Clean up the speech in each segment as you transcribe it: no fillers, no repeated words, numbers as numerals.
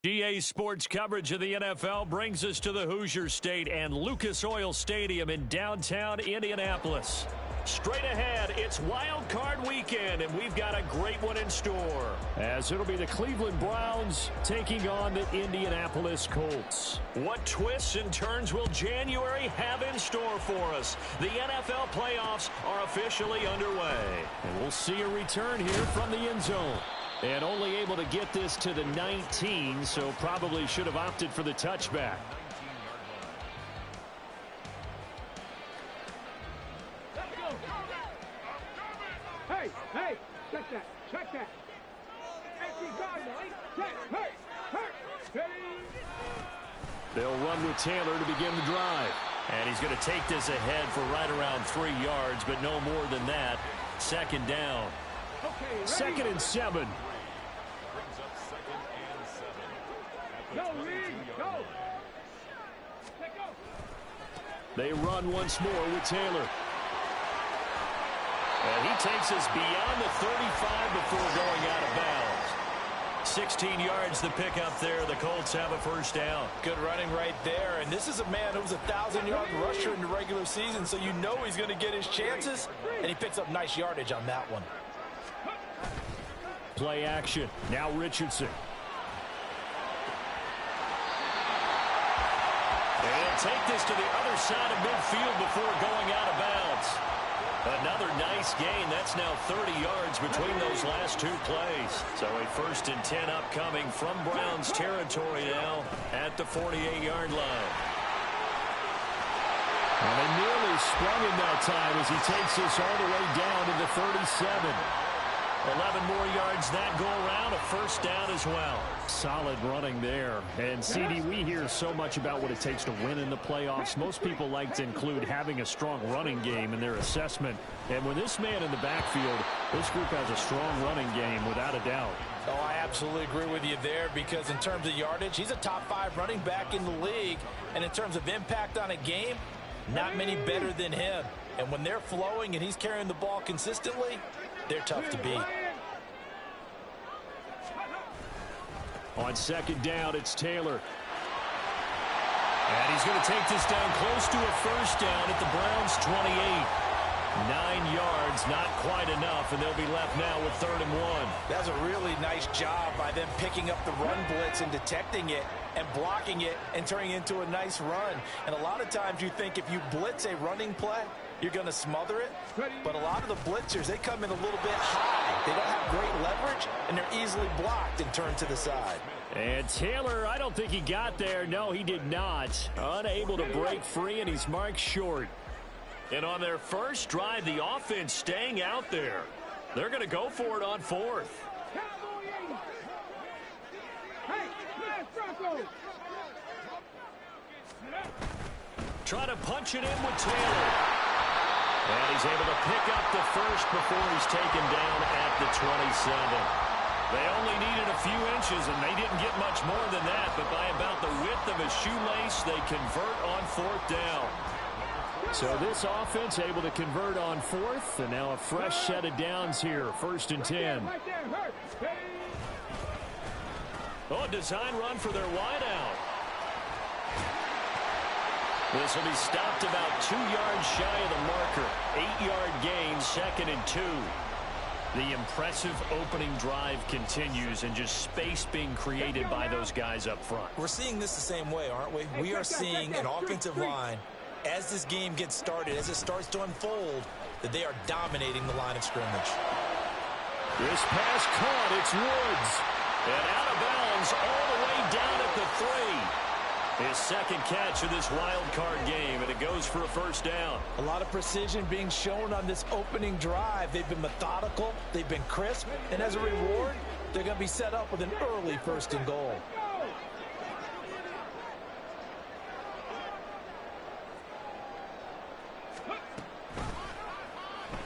GA Sports coverage of the NFL brings us to the Hoosier State and Lucas Oil Stadium in downtown Indianapolis. Straight ahead, it's Wild Card Weekend, and we've got a great one in store, as it'll be the Cleveland Browns taking on the Indianapolis Colts. What twists and turns will January have in store for us? The NFL playoffs are officially underway, and we'll see a return here from the end zone. And only able to get this to the 19, so probably should have opted for the touchback. Hey, check that. They'll run with Taylor to begin the drive. And he's going to take this ahead for right around 3 yards, but no more than that. Second down. Okay, second and 7. Go, Lee, go. They run once more with Taylor. And he takes us beyond the 35 before going out of bounds. 16 yards the pickup there. The Colts have a first down. Good running right there. And this is a man who was a 1,000-yard rusher in the regular season, so you know he's going to get his chances. And he picks up nice yardage on that one. Play action. Now Richardson. And take this to the other side of midfield before going out of bounds. Another nice gain. That's now 30 yards between those last two plays. So a 1st and 10 upcoming from Browns territory now at the 48-yard line. And they nearly sprung him that time as he takes this all the way down to the 37. 11 more yards that go around, a first down as well. Solid running there. And, CD, we hear so much about what it takes to win in the playoffs. Most people like to include having a strong running game in their assessment. And when this man in the backfield, this group has a strong running game without a doubt. Oh, I absolutely agree with you there, because in terms of yardage, he's a top 5 running back in the league. And in terms of impact on a game, not many better than him. And when they're flowing and he's carrying the ball consistently, they're tough to beat. On second down, it's Taylor. And he's going to take this down close to a first down at the Browns' 28. 9 yards, not quite enough, and they'll be left now with 3rd and 1. That's a really nice job by them picking up the run blitz and detecting it and blocking it and turning it into a nice run. And a lot of times you think if you blitz a running play, you're going to smother it. But a lot of the blitzers, they come in a little bit high. They don't have great leverage, and they're easily blocked and turned to the side. And Taylor, I don't think he got there. No, he did not. Unable to break free, and he's marked short. And on their first drive, the offense staying out there. They're going to go for it on 4th. Try to punch it in with Taylor. And he's able to pick up the first before he's taken down at the 27. They only needed a few inches, and they didn't get much more than that. But by about the width of a shoelace, they convert on 4th down. So this offense able to convert on 4th, and now a fresh set of downs here, 1st and 10. Oh, a design run for their wideout. This will be stopped about 2 yards shy of the marker. 8-yard gain, 2nd and 2. The impressive opening drive continues, and just space being created by those guys up front. We're seeing this the same way, aren't we? We are seeing an offensive line, as this game gets started, as it starts to unfold, that they are dominating the line of scrimmage. This pass caught. It's Woods. And out of bounds all the way down at the 3. His second catch of this wild card game, and it goes for a first down. A lot of precision being shown on this opening drive. They've been methodical, they've been crisp, and as a reward, they're going to be set up with an early 1st and goal.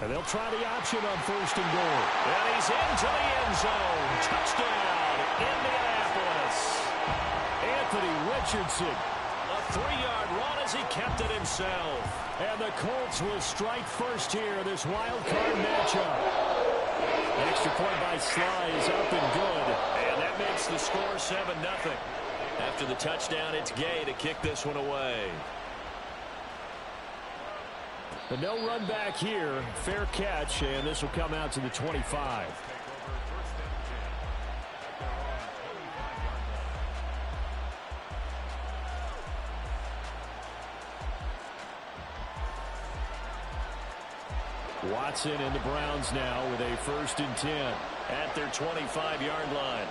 And they'll try the option on 1st and goal. And he's into the end zone. Touchdown, Indianapolis. Anthony Richardson, a 3-yard run as he kept it himself. And the Colts will strike first here, this wild card matchup. An extra point by Sly is up and good. And that that makes the score 7-0. After the touchdown, it's Gay to kick this one away. But no run back here. Fair catch, and this will come out to the 25. Watson and the Browns now with a 1st and 10 at their 25-yard line.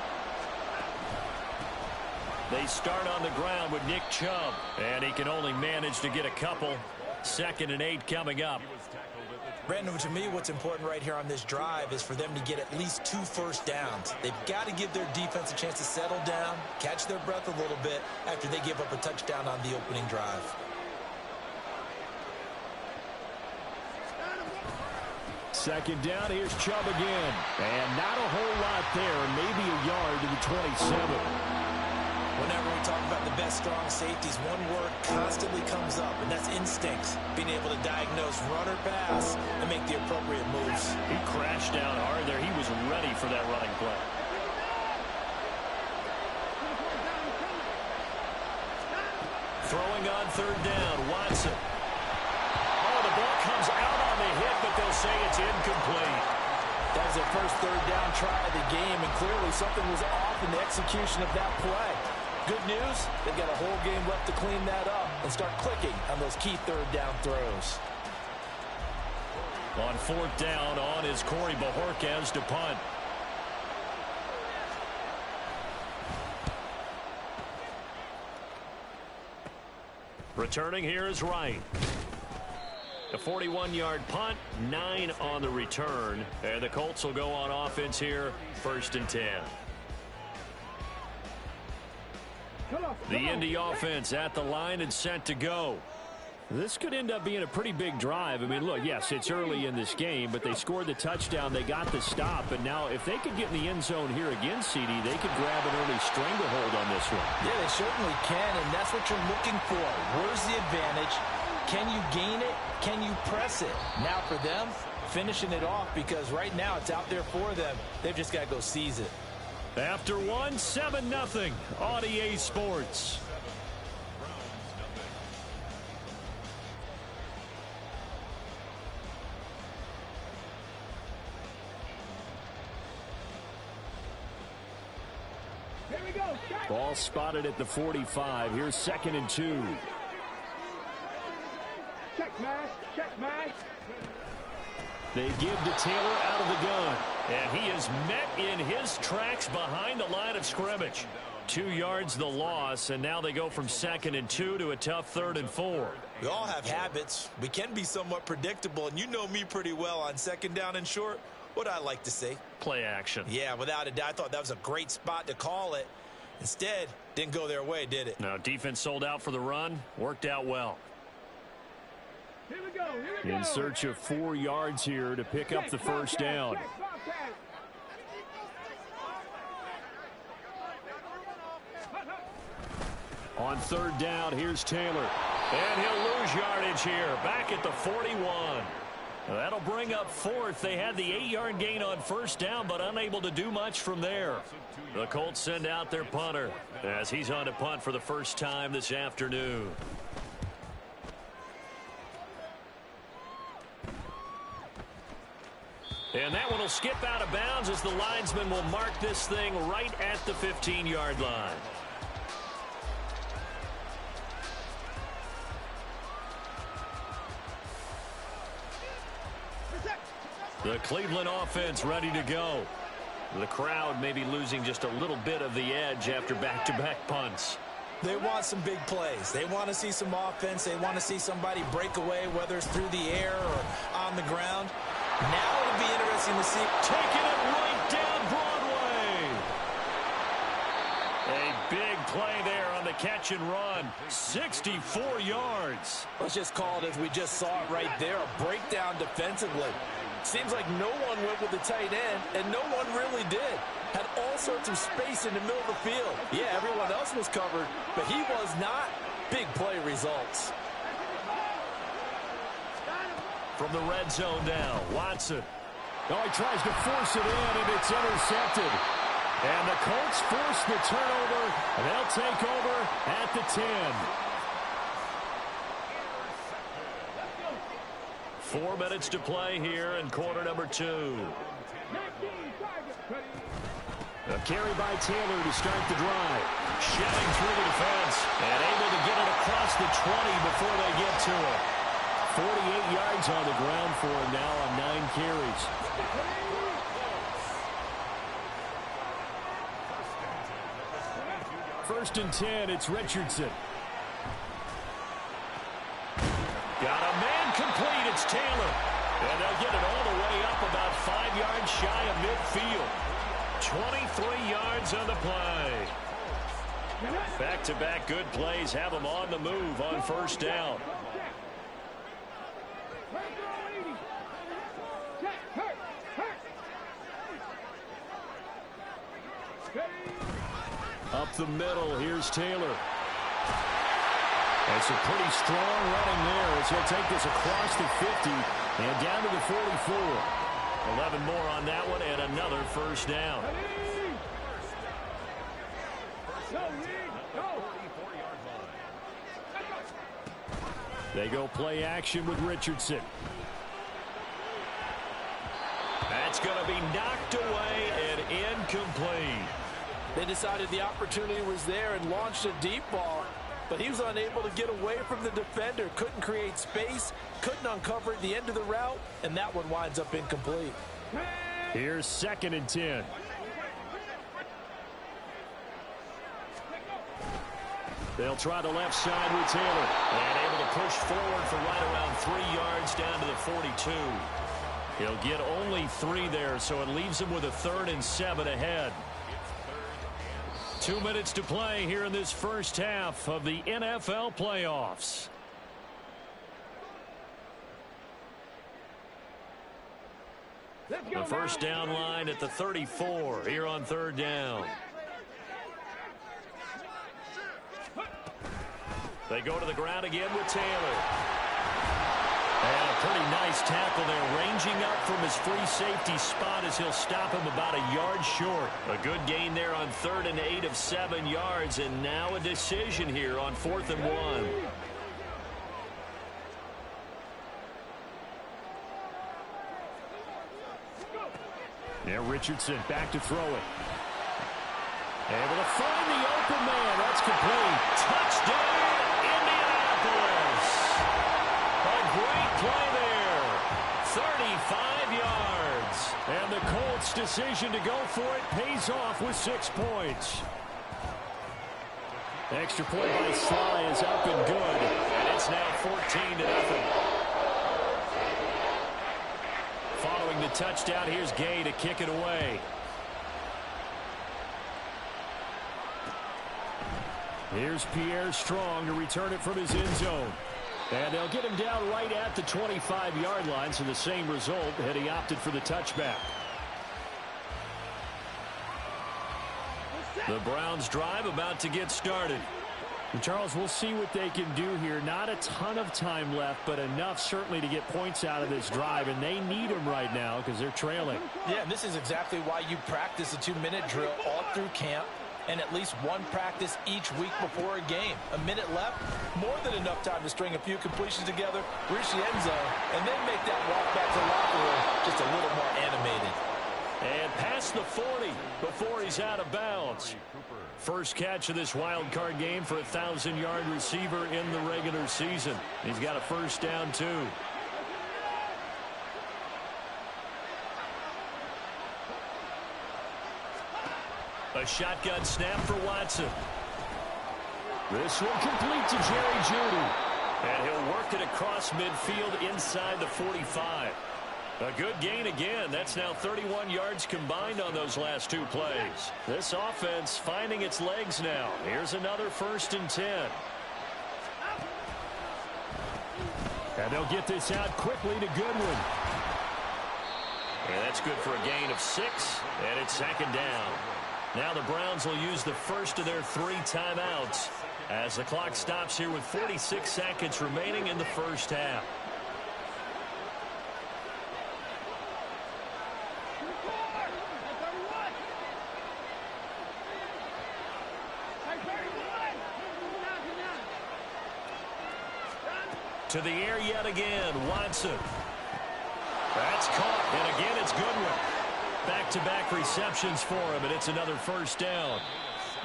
They start on the ground with Nick Chubb, and he can only manage to get a couple. 2nd and 8 coming up. Brandon, to me, what's important right here on this drive is for them to get at least 2 first downs. They've got to give their defense a chance to settle down, catch their breath a little bit after they give up a touchdown on the opening drive. 2nd down, here's Chubb again. And not a whole lot there, maybe a yard to the 27. Whenever we talk about the best strong safeties, one word constantly comes up, and that's instincts. Being able to diagnose run or pass and make the appropriate moves. He crashed down hard there. He was ready for that running play. Throwing on 3rd down, Watson. Oh, the ball comes out on the hit, but they'll say it's incomplete. That was their first 3rd down try of the game, and clearly something was off in the execution of that play. Good news, they've got a whole game left to clean that up and start clicking on those key 3rd down throws. On 4th down, on is Corey Bojorquez to punt. Returning here is Wright. A 41-yard punt, 9 on the return. And the Colts will go on offense here, 1st and 10. The Indy offense at the line and set to go. This could end up being a pretty big drive. I mean, look, yes, it's early in this game, but they scored the touchdown. They got the stop. And now if they could get in the end zone here again, CD, they could grab an early stranglehold on this one. Yeah, they certainly can, and that's what you're looking for. Where's the advantage? Can you gain it? Can you press it? Now for them, finishing it off, because right now it's out there for them. They've just got to go seize it. After 1, 7-0 on EA Sports. Here we go. Ball spotted at the 45. Here's 2nd and 2. Check, man. Check, man. They give to Taylor out of the gun. And he is met in his tracks behind the line of scrimmage. 2 yards the loss, and now they go from 2nd and 2 to a tough 3rd and 4. We all have habits. We can be somewhat predictable, and you know me pretty well on 2nd down and short. What I like to say? Play action. Yeah, without a doubt. I thought that was a great spot to call it. Instead, didn't go their way, did it? No, defense sold out for the run. Worked out well. Here we go. Here we go. In search of 4 yards here to pick up the 1st down. On 3rd down, here's Taylor. And he'll lose yardage here. Back at the 41. That'll bring up 4th. They had the 8-yard gain on 1st down, but unable to do much from there. The Colts send out their punter as he's on to punt for the first time this afternoon. And that one will skip out of bounds as the linesman will mark this thing right at the 15-yard line. The Cleveland offense ready to go. The crowd may be losing just a little bit of the edge after back-to-back punts. They want some big plays. They want to see some offense. They want to see somebody break away, whether it's through the air or on the ground. Now it'll be interesting to see. Taking it right down Broadway. A big play there on the catch and run. 64 yards. Let's just call it as we just saw it right there. A breakdown defensively. Seems like no one went with the tight end, and no one really did. Had all sorts of space in the middle of the field. Yeah, everyone else was covered, but he was not. Big play results. From the red zone now, Watson. Oh, he tries to force it in, and it's intercepted. And the Colts force the turnover, and they'll take over at the 10. 4 minutes to play here in quarter number 2. A carry by Taylor to start the drive. Shedding through the defense and able to get it across the 20 before they get to it. 48 yards on the ground for him now on 9 carries. First and 10, it's Richardson. Got a man complete, it's Taylor. And they'll get it all the way up about 5 yards shy of midfield. 23 yards on the play. Back-to-back good plays have them on the move on first down. Up the middle, here's Taylor. It's a pretty strong running there as he'll take this across the 50 and down to the 44. 11 more on that one and another first down. They go play action with Richardson. That's going to be knocked away and incomplete. They decided the opportunity was there and launched a deep ball, but he was unable to get away from the defender. Couldn't create space, couldn't uncover at the end of the route, and that one winds up incomplete. Here's second and 10. They'll try the left side with Taylor. And able to push forward for right around 3 yards down to the 42. He'll get only 3 there, so it leaves him with a 3rd and 7 ahead. 2 minutes to play here in this first half of the NFL playoffs. The first down line at the 34 here on third down. They go to the ground again with Taylor. And a pretty nice tackle there, ranging up from his free safety spot as he'll stop him about a yard short. A good gain there on 3rd and 8 of 7 yards, and now a decision here on 4th and 1. Now Richardson back to throw it. Able to find the open man. That's complete. Touchdown, Indianapolis. A great play there. 35 yards. And the Colts' decision to go for it pays off with 6 points. Extra point by Sly is up and good. And it's now 14-0. Following the touchdown, here's Gay to kick it away. Here's Pierre Strong to return it from his end zone. And they'll get him down right at the 25-yard line, so the same result had he opted for the touchback. The Browns drive about to get started. And Charles, we'll see what they can do here. Not a ton of time left, but enough certainly to get points out of this drive, and they need them right now because they're trailing. Yeah, and this is exactly why you practice a 2-minute drill all through camp and at least one practice each week before a game. A minute left, more than enough time to string a few completions together, reach the end zone, and then make that walk back to the locker room just a little more animated. And past the 40 before he's out of bounds. First catch of this wild card game for a 1,000-yard receiver in the regular season. He's got a first down, too. A shotgun snap for Watson. This one complete to Jerry Jeudy. And he'll work it across midfield inside the 45. A good gain again. That's now 31 yards combined on those last 2 plays. This offense finding its legs now. Here's another 1st and 10. And they'll get this out quickly to Goodwin. And that's good for a gain of 6. And it's 2nd down. Now the Browns will use the first of their 3 timeouts as the clock stops here with 46 seconds remaining in the first half. to the air yet again. Watson. That's caught, and again it's Goodwin. Back-to-back receptions for him, and it's another first down.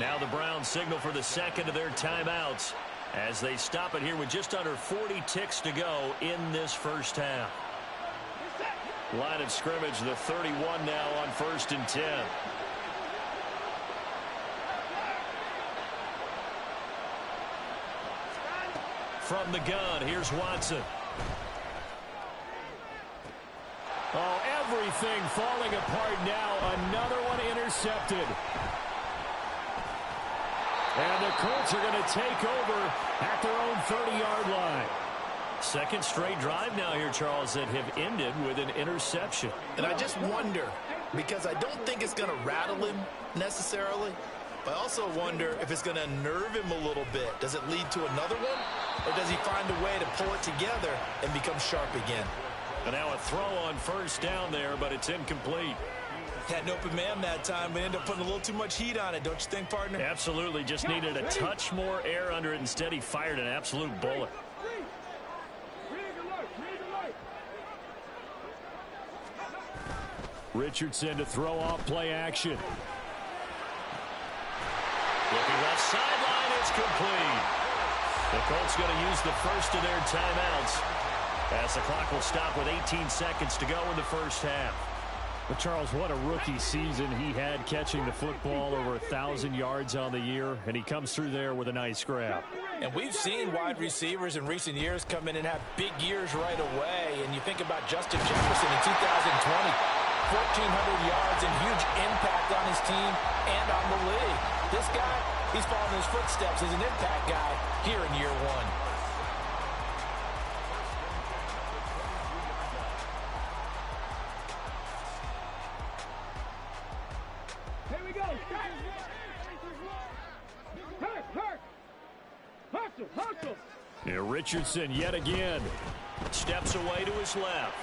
Now the Browns signal for the second of their timeouts as they stop it here with just under 40 ticks to go in this first half. Line of scrimmage, the 31 now on 1st and 10. From the gun, here's Watson. Oh, everything falling apart now. Another one intercepted. And the Colts are going to take over at their own 30-yard line. Second straight drive now here, Charles, that have ended with an interception. And I just wonder, because I don't think it's going to rattle him necessarily, but I also wonder if it's going to nerve him a little bit. Does it lead to another one? Or does he find a way to pull it together and become sharp again? And now a throw on first down there, but it's incomplete. Had an open man that time, but ended up putting a little too much heat on it, don't you think, partner? Absolutely. Just needed a touch more air under it. Instead, he fired an absolute bullet. Richardson to throw off play action. Looking left sideline, it's complete. The Colts going to use the first of their timeouts as the clock will stop with 18 seconds to go in the first half. But Charles, what a rookie season he had, catching the football over 1,000 yards on the year, and he comes through there with a nice grab. And we've seen wide receivers in recent years come in and have big years right away. And you think about Justin Jefferson in 2020, 1,400 yards and huge impact on his team and on the league. This guy, he's following his footsteps as an impact guy here in year one. Here we go. Hustle. Yeah, Richardson yet again. Steps away to his left.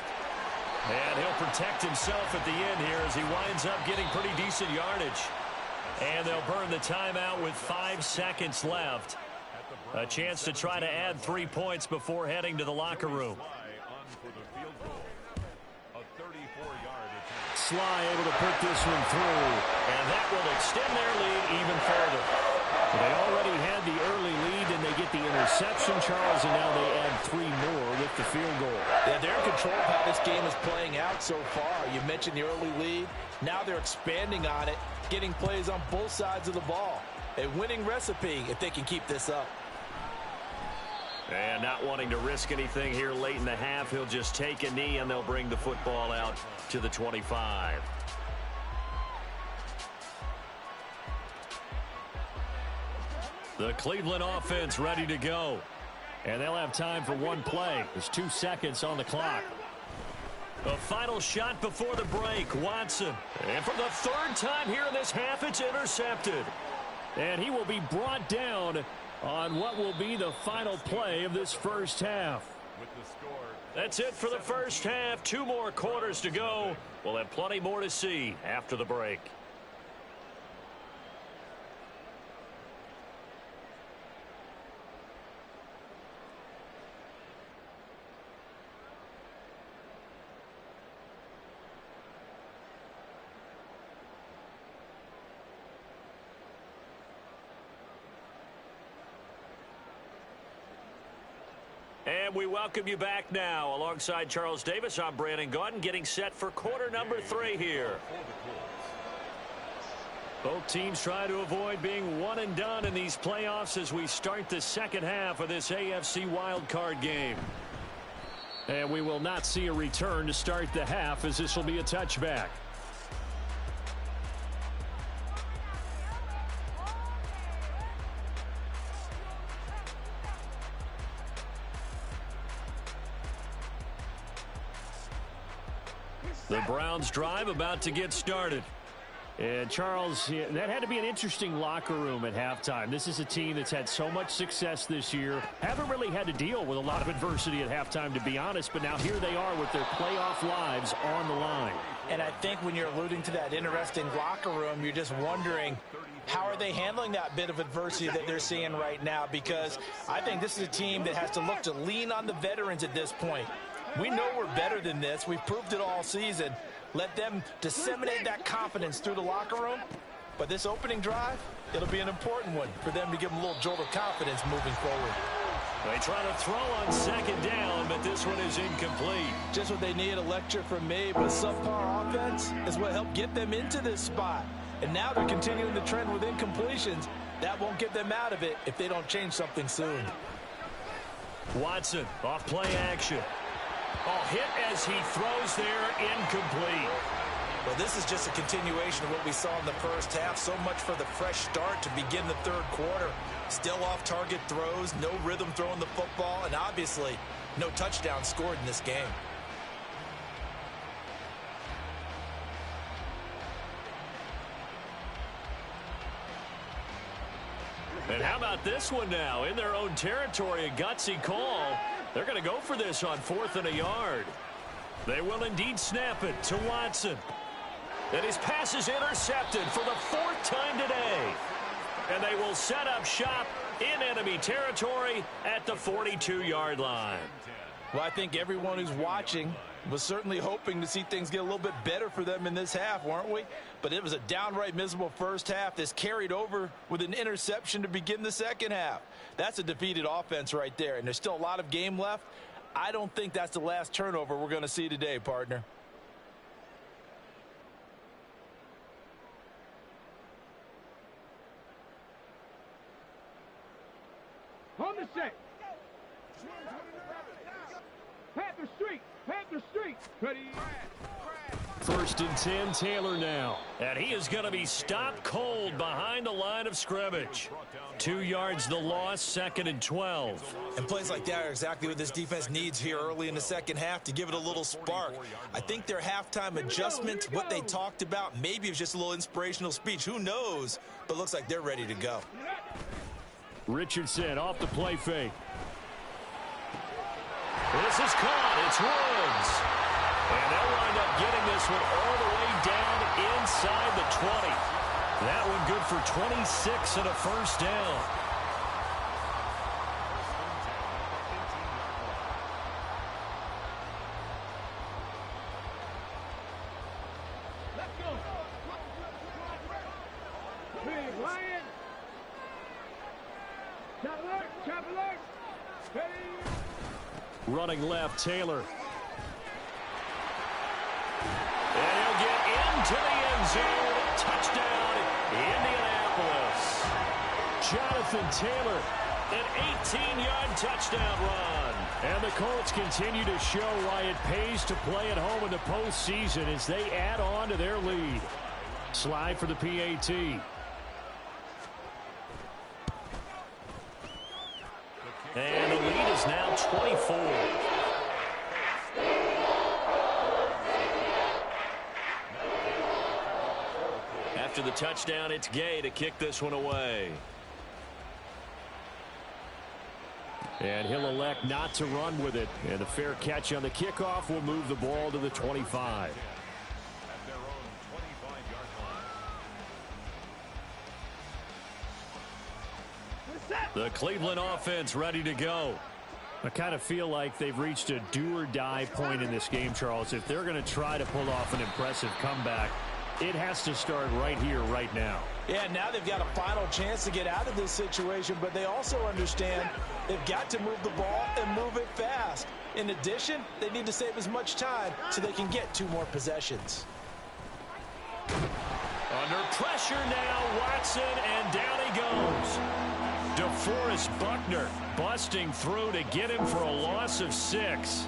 And he'll protect himself at the end here as he winds up getting pretty decent yardage. And they'll burn the timeout with 5 seconds left. A chance to try to add 3 points before heading to the locker room. Sly able to put this one through. And that will extend their lead even further. They already had the early lead, and they get the interception, Charles, and now they add 3 more with the field goal. Yeah, they're in control of how this game is playing out so far. You mentioned the early lead. Now they're expanding on it, getting plays on both sides of the ball. A winning recipe if they can keep this up. And not wanting to risk anything here late in the half, he'll just take a knee, and they'll bring the football out to the 25. The Cleveland offense ready to go. And they'll have time for one play. There's 2 seconds on the clock. The final shot before the break, Watson. And for the 3rd time here in this half, it's intercepted. And he will be brought down on what will be the final play of this first half. That's it for the first half. 2 more quarters to go. We'll have plenty more to see after the break. And we welcome you back now. Alongside Charles Davis, I'm Brandon Gaudin, getting set for quarter number 3 here. Both teams try to avoid being one and done in these playoffs as we start the second half of this AFC wildcard game. And we will not see a return to start the half, as this will be a touchback. The Browns drive about to get started. And Charles, that had to be an interesting locker room at halftime. This is a team that's had so much success this year. Haven't really had to deal with a lot of adversity at halftime, to be honest. But now here they are with their playoff lives on the line. And I think when you're alluding to that interesting locker room, you're just wondering, how are they handling that bit of adversity that they're seeing right now? Because I think this is a team that has to look to lean on the veterans at this point. We know we're better than this. We've proved it all season. Let them disseminate that confidence through the locker room. But this opening drive, it'll be an important one for them to give them a little jolt of confidence moving forward. They try to throw on second down, but this one is incomplete. Just what they need, a lecture from me, but subpar offense is what helped get them into this spot. And now they're continuing the trend with incompletions. That won't get them out of it if they don't change something soon. Watson off play action. Hit as he throws there, incomplete. Well, this is just a continuation of what we saw in the first half. So much for the fresh start to begin the third quarter. Still off-target throws, no rhythm throwing the football, and obviously no touchdown scored in this game. And how about this one now? In their own territory, a gutsy call. They're going to go for this on 4th and a yard. They will indeed snap it to Watson. And his pass is intercepted for the 4th time today. And they will set up shop in enemy territory at the 42-yard line. Well, I think everyone who's watching was certainly hoping to see things get a little bit better for them in this half, weren't we? But it was a downright miserable first half. This carried over with an interception to begin the second half. That's a defeated offense right there, and there's still a lot of game left. I don't think that's the last turnover we're going to see today, partner. On the set. Panther Street. Panther Street. Ready. 1st and 10, Taylor now. And he is going to be stopped cold behind the line of scrimmage. 2 yards the loss, 2nd and 12. And plays like that are exactly what this defense needs here early in the second half to give it a little spark. I think their halftime adjustment, what they talked about, maybe it was just a little inspirational speech. Who knows? But looks like they're ready to go. Richardson off the play fake. This is caught. It's Woods. And they'll wind up getting this one all the way down inside the 20. That one good for 26 and a first down. Let's go. Big Lion. Chop alert. Chop alert. Ready. Running left, Taylor. And he'll get into the end zone. Touchdown, Indianapolis. Jonathan Taylor, an 18-yard touchdown run. And the Colts continue to show why it pays to play at home in the postseason as they add on to their lead. Slide for the PAT. And the lead is now 24. After the touchdown, it's Gay to kick this one away. And he'll elect not to run with it. And a fair catch on the kickoff will move the ball to the 25. The Cleveland offense ready to go. I kind of feel like they've reached a do-or-die point in this game, Charles. If they're going to try to pull off an impressive comeback, it has to start right here, right now. Yeah, now they've got a final chance to get out of this situation, but they also understand they've got to move the ball and move it fast. In addition, they need to save as much time so they can get 2 more possessions. Under pressure now, Watson, and down he goes. DeForest Buckner busting through to get him for a loss of 6.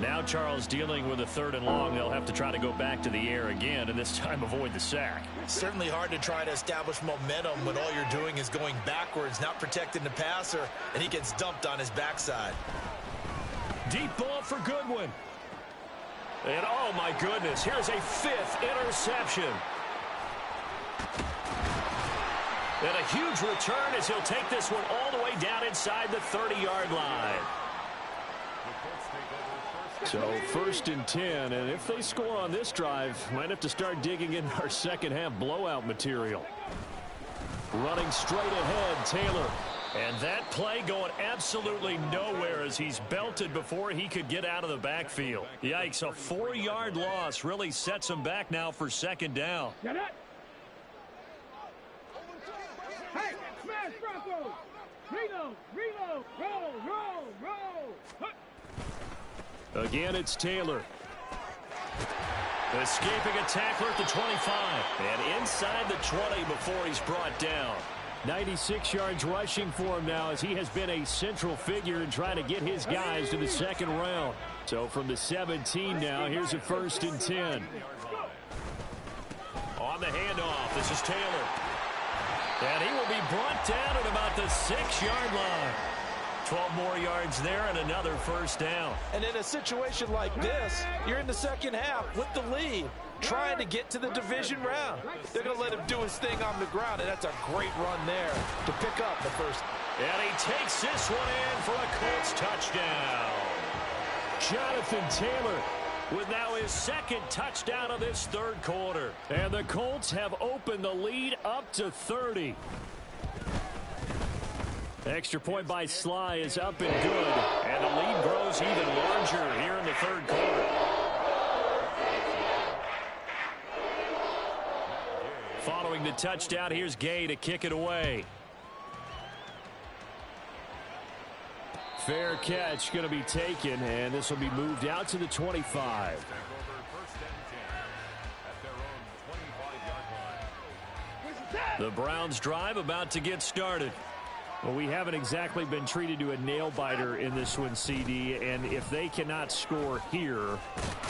Now Charles dealing with a 3rd and long. They'll have to try to go back to the air again, and this time avoid the sack. It's certainly hard to try to establish momentum when all you're doing is going backwards, not protecting the passer, and he gets dumped on his backside. Deep ball for Goodwin. And oh my goodness, here's a 5th interception. And a huge return as he'll take this one all the way down inside the 30-yard line. So 1st and 10, and if they score on this drive, might have to start digging in our second half blowout material. Running straight ahead, Taylor. And that play going absolutely nowhere as he's belted before he could get out of the backfield. Yikes, a 4-yard loss really sets him back now for 2nd down. Get it. Hey, smash Broncos. Reload, roll. Again, it's Taylor. Escaping a tackler at the 25. And inside the 20 before he's brought down. 96 yards rushing for him now as he has been a central figure in trying to get his guys to the 2nd round. So from the 17 now, here's a 1st and 10. On the handoff, this is Taylor. And he will be brought down at about the 6-yard line. 12 more yards there and another 1st down. And in a situation like this, you're in the second half with the lead, trying to get to the division round. They're going to let him do his thing on the ground, and that's a great run there to pick up the first. And he takes this one in for a Colts touchdown. Jonathan Taylor with now his 2nd touchdown of this 3rd quarter. And the Colts have opened the lead up to 30. Extra point by Sly is up and good. And the lead grows even larger here in the 3rd quarter. Following the touchdown, here's Gay to kick it away. Fair catch going to be taken, and this will be moved out to the 25. The Browns drive about to get started. Well, we haven't exactly been treated to a nail-biter in this one, CD, and if they cannot score here,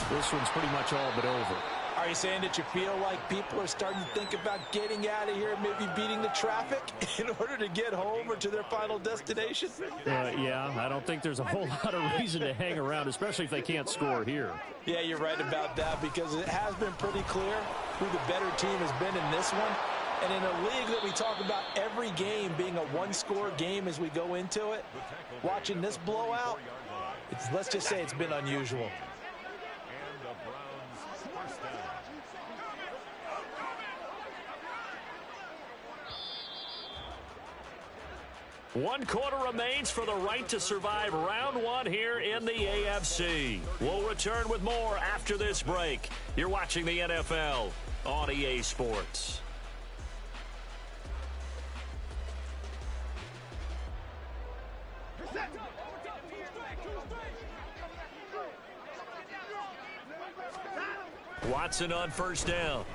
this one's pretty much all but over. Are you saying that you feel like people are starting to think about getting out of here and maybe beating the traffic in order to get home or to their final destination? Yeah, I don't think there's a whole lot of reason to hang around, especially if they can't score here. Yeah, you're right about that because it has been pretty clear who the better team has been in this one. And in a league that we talk about every game being a one-score game as we go into it, watching this blowout, let's just say it's been unusual. One quarter remains for the right to survive round 1 here in the AFC. We'll return with more after this break. You're watching the NFL on EA Sports. Watson on 1st down.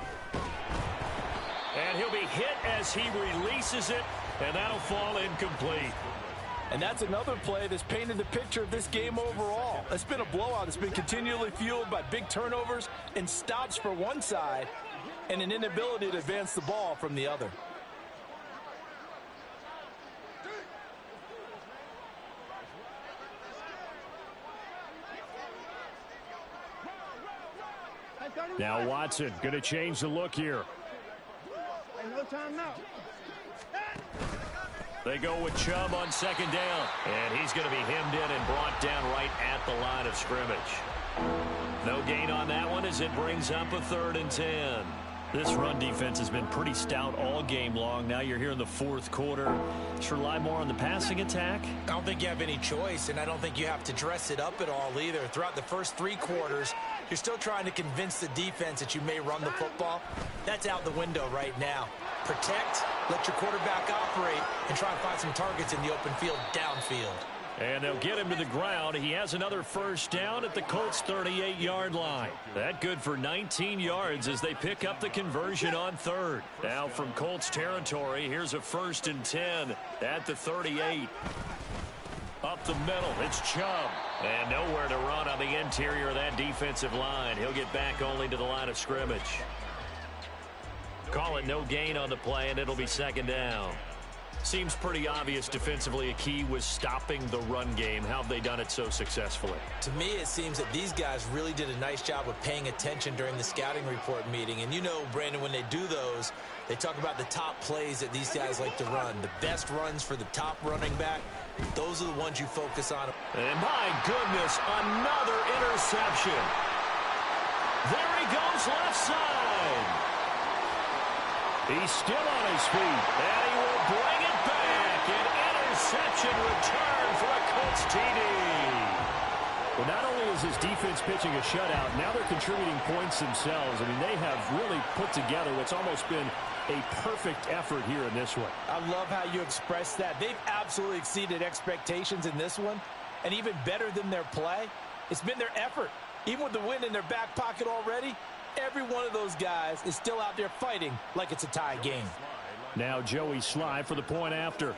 And he'll be hit as he releases it, and that'll fall incomplete. And that's another play that's painted the picture of this game overall. It's been a blowout. It's been continually fueled by big turnovers and stops for one side and an inability to advance the ball from the other. Now Watson going to change the look here. No time now. They go with Chubb on 2nd down. And he's going to be hemmed in and brought down right at the line of scrimmage. No gain on that one as it brings up a 3rd and 10. This run defense has been pretty stout all game long. Now you're here in the 4th quarter. Just rely more on the passing attack. I don't think you have any choice, and I don't think you have to dress it up at all either. Throughout the first 3 quarters, you're still trying to convince the defense that you may run the football. That's out the window right now. Protect, let your quarterback operate, and try and find some targets in the open field downfield. And they'll get him to the ground. He has another 1st down at the Colts' 38-yard line. That good for 19 yards as they pick up the conversion on 3rd. Now from Colts territory, here's a 1st and 10 at the 38. Up the middle, it's Chubb. And nowhere to run on the interior of that defensive line. He'll get back only to the line of scrimmage. Call it no gain on the play, and it'll be 2nd down. Seems pretty obvious defensively a key was stopping the run game. How have they done it so successfully? To me, it seems that these guys really did a nice job of paying attention during the scouting report meeting. And you know, Brandon, when they do those, they talk about the top plays that these guys like to run. The best runs for the top running back, those are the ones you focus on. And my goodness, another interception. There he goes left side. He's still on his feet, and he will bring it back. An interception return for a Colts TD. Well, not only is his defense pitching a shutout, now they're contributing points themselves. I mean, they have really put together what's almost been a perfect effort here in this one. I love how you express that. They've absolutely exceeded expectations in this one, and even better than their play, it's been their effort. Even with the win in their back pocket already, every one of those guys is still out there fighting like it's a tie game. Now Joey Sly for the point after.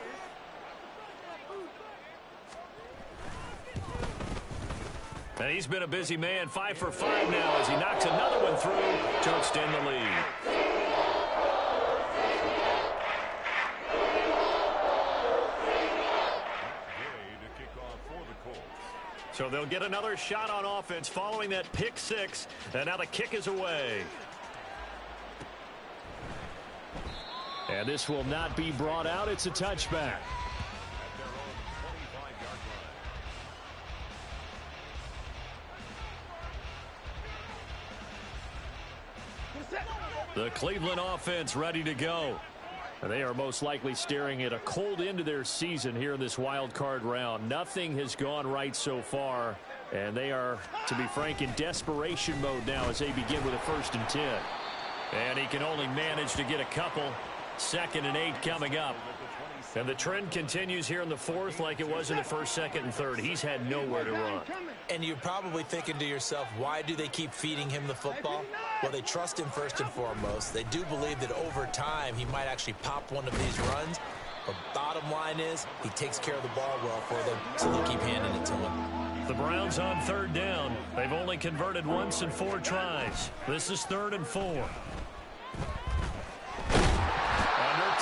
And he's been a busy man, 5 for 5 now as he knocks another one through to extend the lead. So they'll get another shot on offense following that pick six. And now the kick is away. And this will not be brought out. It's a touchback. The Cleveland offense ready to go. And they are most likely staring at a cold end to their season here in this wild card round. Nothing has gone right so far. And they are, to be frank, in desperation mode now as they begin with a 1st and 10. And he can only manage to get a couple. 2nd and 8 coming up. And the trend continues here in the 4th like it was in the 1st, 2nd, and 3rd. He's had nowhere to run. And you're probably thinking to yourself, why do they keep feeding him the football? Well, they trust him first and foremost. They do believe that over time he might actually pop one of these runs. But bottom line is he takes care of the ball well for them, so they'll keep handing it to him. The Browns on 3rd down. They've only converted once in 4 tries. This is 3rd and 4. Under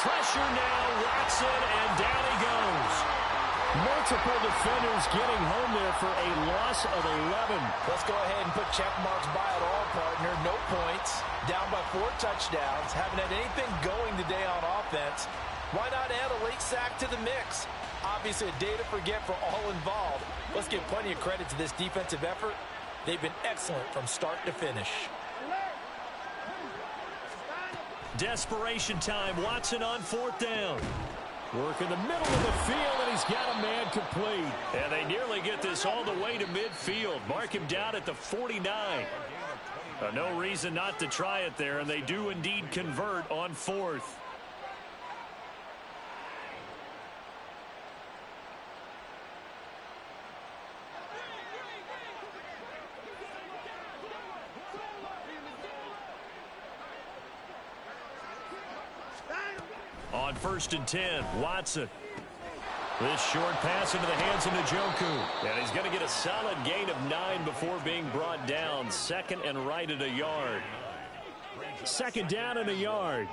pressure now, Watson, and down he goes. Multiple defenders getting home there for a loss of 11. Let's go ahead and put check marks by it all, partner. No points. Down by 4 touchdowns. Haven't had anything going today on offense. Why not add a late sack to the mix? Obviously a day to forget for all involved. Let's give plenty of credit to this defensive effort. They've been excellent from start to finish. Desperation time. Watson on 4th down. Work in the middle of the field, and he's got a man complete. And they nearly get this all the way to midfield. Mark him down at the 49. No reason not to try it there, and they do indeed convert on 4th. On 1st and 10, Watson. This short pass into the hands of Njoku. And he's going to get a solid gain of 9 before being brought down. 2nd and right at a yard. 2nd down and a yard.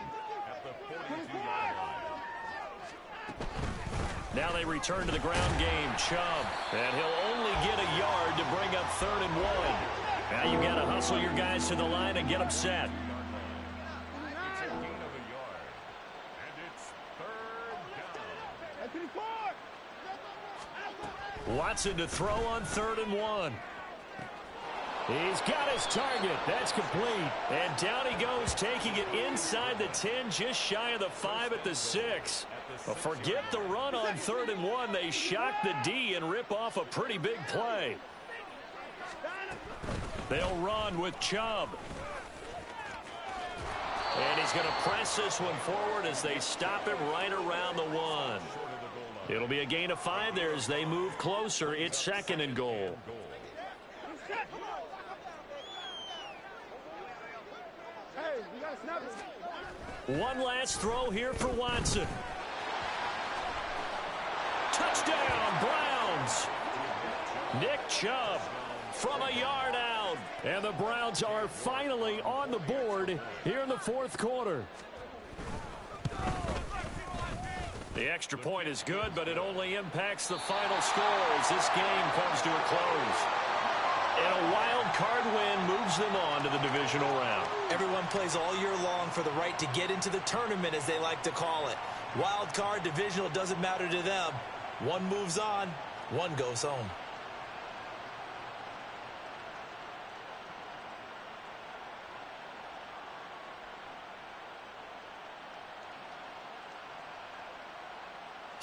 Now they return to the ground game. Chubb. And he'll only get a yard to bring up 3rd and 1. Now you've got to hustle your guys to the line and get them set. Watson to throw on 3rd and 1. He's got his target. That's complete. And down he goes, taking it inside the 10, just shy of the 5 at the 6. Well, forget the run on 3rd and 1. They shock the D and rip off a pretty big play. They'll run with Chubb. And he's going to press this one forward as they stop him right around the 1. It'll be a gain of 5 there as they move closer. It's 2nd and goal. One last throw here for Watson. Touchdown, Browns. Nick Chubb from a yard out. And the Browns are finally on the board here in the 4th quarter. The extra point is good, but it only impacts the final score as this game comes to a close. And a wild card win moves them on to the divisional round. Everyone plays all year long for the right to get into the tournament, as they like to call it. Wild card, divisional, doesn't matter to them. One moves on, one goes home.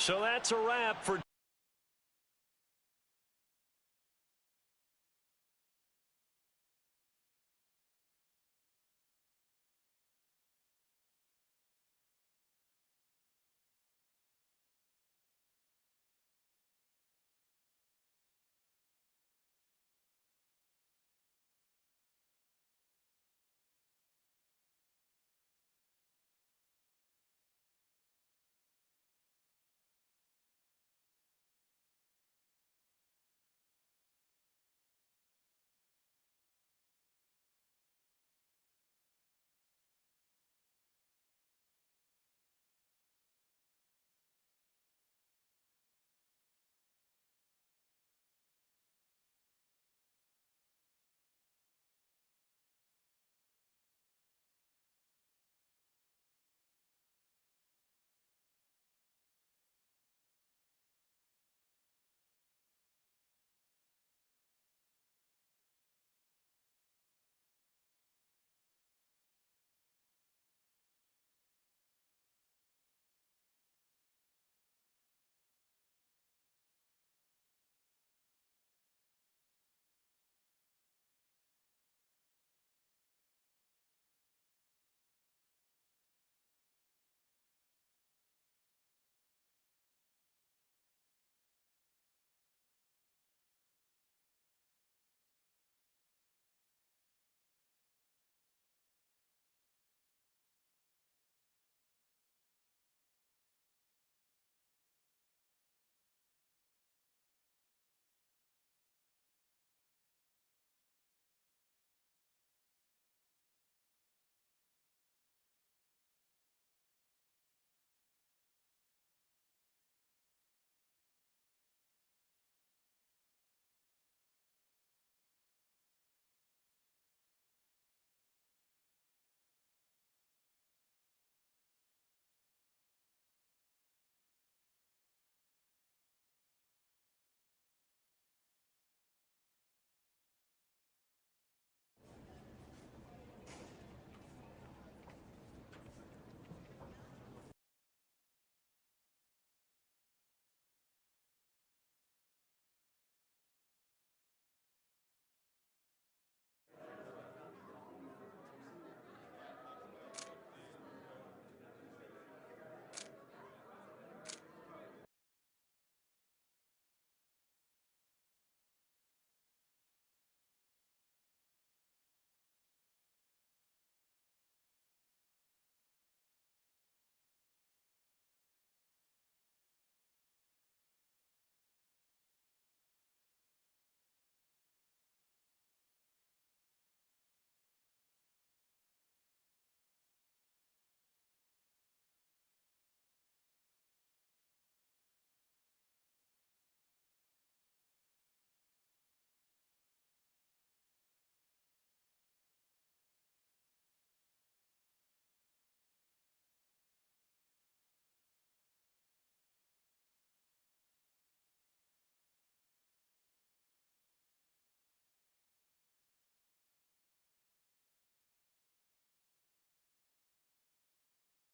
So that's a wrap for